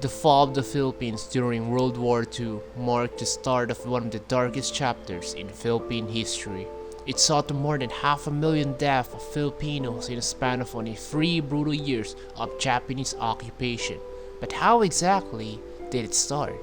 The fall of the Philippines during World War II marked the start of one of the darkest chapters in Philippine history. It saw to more than 500,000 deaths of Filipinos in a span of only 3 brutal years of Japanese occupation. But how exactly did it start?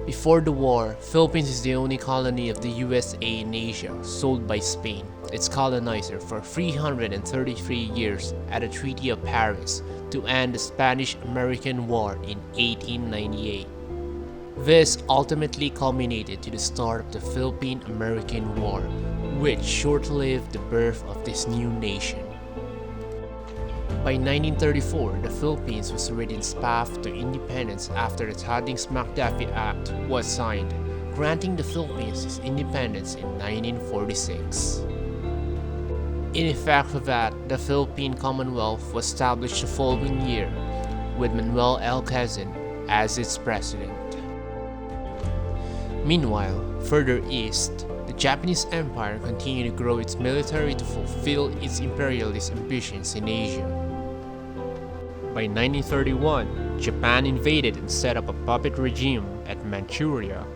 Before the war, Philippines is the only colony of the USA in Asia, sold by Spain, its colonizer, for 333 years at the Treaty of Paris to end the Spanish-American War in 1898. This ultimately culminated to the start of the Philippine-American War, which short-lived the birth of this new nation. By 1934, the Philippines was already in its path to independence after the Tadings-McDuffie Act was signed, granting the Philippines its independence in 1946. In effect of that, the Philippine Commonwealth was established the following year, with Manuel L. Quezon as its president. Meanwhile, further east, the Japanese Empire continued to grow its military to fulfill its imperialist ambitions in Asia. By 1931, Japan invaded and set up a puppet regime at Manchuria,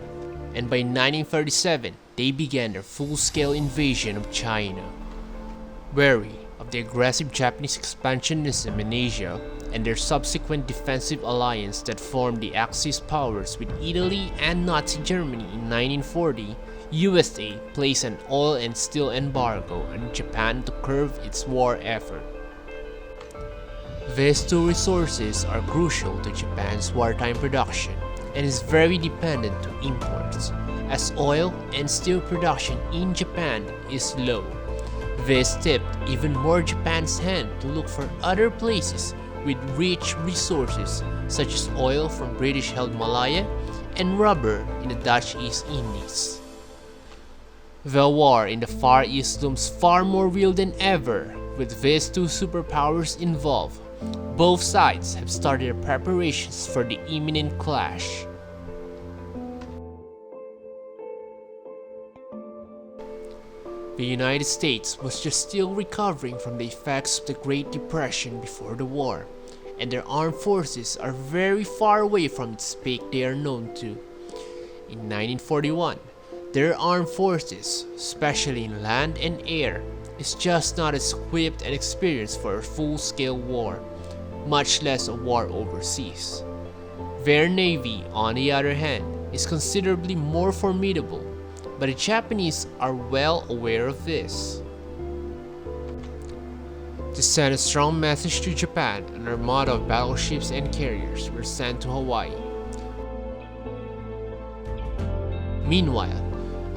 and by 1937, they began their full-scale invasion of China. Wary of the aggressive Japanese expansionism in Asia and their subsequent defensive alliance that formed the Axis powers with Italy and Nazi Germany in 1940, USA placed an oil and steel embargo on Japan to curb its war effort. These two resources are crucial to Japan's wartime production and is very dependent to imports, as oil and steel production in Japan is low. This tipped even more Japan's hand to look for other places with rich resources such as oil from British-held Malaya and rubber in the Dutch East Indies. The war in the Far East looms far more real than ever, with these two superpowers involved. Both sides have started their preparations for the imminent clash. The United States was just still recovering from the effects of the Great Depression before the war, and their armed forces are very far away from its peak they are known to. In 1941, their armed forces, especially in land and air, is just not as equipped and experienced for a full-scale war, much less a war overseas. Their navy, on the other hand, is considerably more formidable, but the Japanese are well aware of this. To send a strong message to Japan, an armada of battleships and carriers were sent to Hawaii. Meanwhile,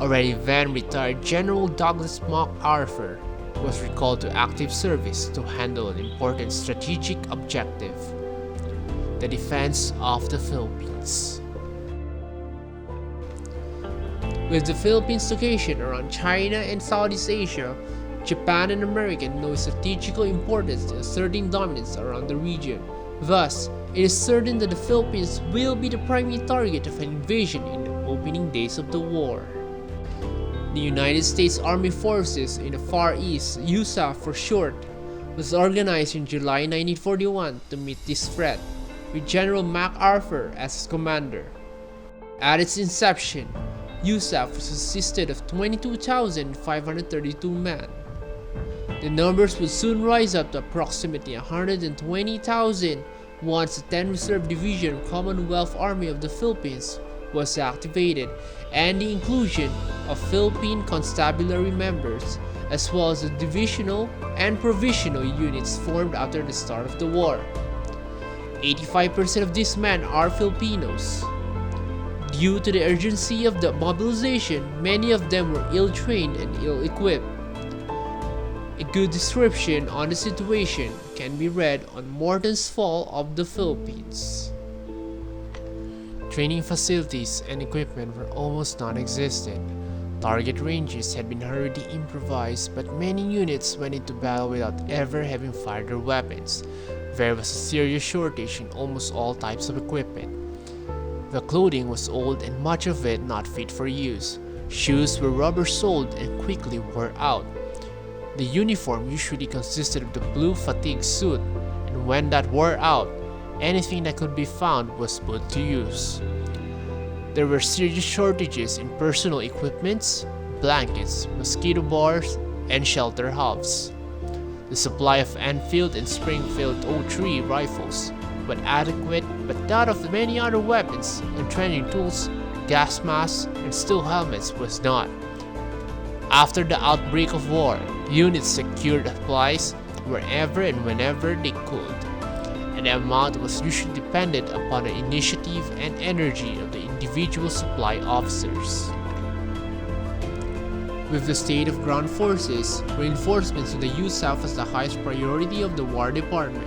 already then retired General Douglas MacArthur was recalled to active service to handle an important strategic objective: the defense of the Philippines. With the Philippines location around China and Southeast Asia, Japan and America know strategical importance in asserting dominance around the region. Thus, it is certain that the Philippines will be the primary target of an invasion in the opening days of the war. The United States Army Forces in the Far East, USAF for short, was organized in July 1941 to meet this threat, with General MacArthur as its commander. At its inception, USAF was consisted of 22,532 men. The numbers would soon rise up to approximately 120,000 once the 10th Reserve Division Commonwealth Army of the Philippines was activated, and the inclusion of Philippine constabulary members, as well as the divisional and provisional units formed after the start of the war. 85% of these men are Filipinos. Due to the urgency of the mobilization, many of them were ill-trained and ill-equipped. A good description on the situation can be read on Morton's Fall of the Philippines. Training facilities and equipment were almost non-existent. Target ranges had been hurriedly improvised, but many units went into battle without ever having fired their weapons. There was a serious shortage in almost all types of equipment. The clothing was old and much of it not fit for use. Shoes were rubber-soled and quickly wore out. The uniform usually consisted of the blue fatigue suit, and when that wore out, anything that could be found was put to use. There were serious shortages in personal equipments, blankets, mosquito bars, and shelter hubs. The supply of Enfield and Springfield '03 rifles was adequate, but that of the many other weapons, entrenching tools, gas masks, and steel helmets was not. After the outbreak of war, units secured supplies wherever and whenever they could, and the amount was usually dependent upon the initiative and energy of the individual supply officers. With the state of ground forces, reinforcements to the USAF was the highest priority of the War Department.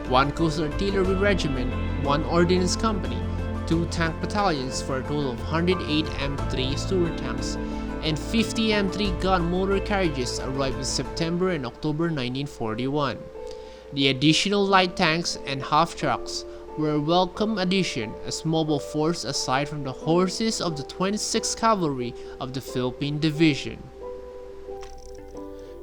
1 Coast Artillery Regiment, 1 Ordnance Company, 2 tank battalions for a total of 108 M3 Stuart tanks, and 50 M3 gun motor carriages arrived in September and October 1941. The additional light tanks and half trucks were a welcome addition as mobile force aside from the horses of the 26th Cavalry of the Philippine Division.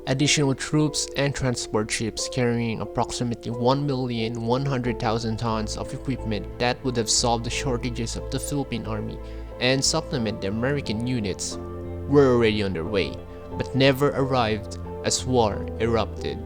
Additional troops and transport ships carrying approximately 1,100,000 tons of equipment that would have solved the shortages of the Philippine Army and supplement the American units were already on their way, but never arrived as war erupted.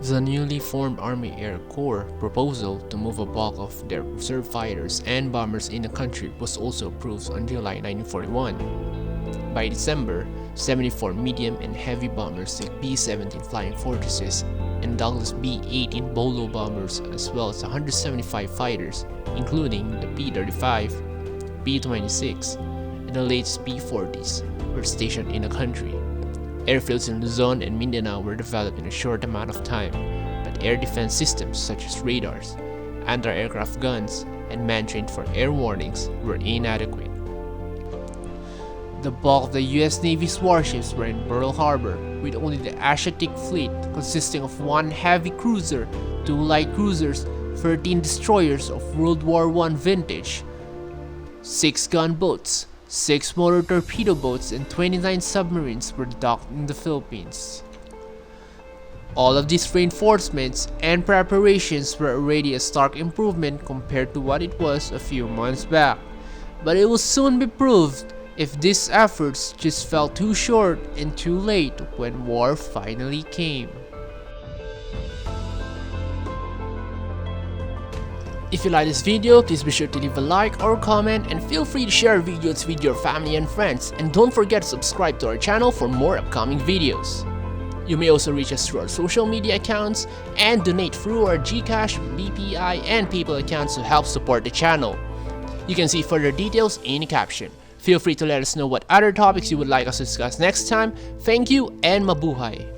The newly formed Army Air Corps proposal to move a bulk of their reserve fighters and bombers in the country was also approved on July 1941. By December, 74 medium and heavy bombers like B-17 Flying Fortresses and Douglas B-18 Bolo bombers, as well as 175 fighters, including the P-35, B-26, and the latest P-40s, were stationed in the country. Airfields in Luzon and Mindanao were developed in a short amount of time, but air defense systems such as radars, anti-aircraft guns, and man-trained for air warnings were inadequate. The bulk of the US Navy's warships were in Pearl Harbor, with only the Asiatic Fleet consisting of 1 heavy cruiser, 2 light cruisers, 13 destroyers of World War I vintage, 6 gunboats, 6 motor torpedo boats, and 29 submarines were docked in the Philippines. All of these reinforcements and preparations were already a stark improvement compared to what it was a few months back, but it will soon be proved if these efforts just fell too short and too late when war finally came. If you like this video, please be sure to leave a like or comment, and feel free to share videos with your family and friends, and don't forget to subscribe to our channel for more upcoming videos. You may also reach us through our social media accounts and donate through our Gcash, BPI, and PayPal accounts to help support the channel. You can see further details in the caption. Feel free to let us know what other topics you would like us to discuss next time. Thank you and mabuhay!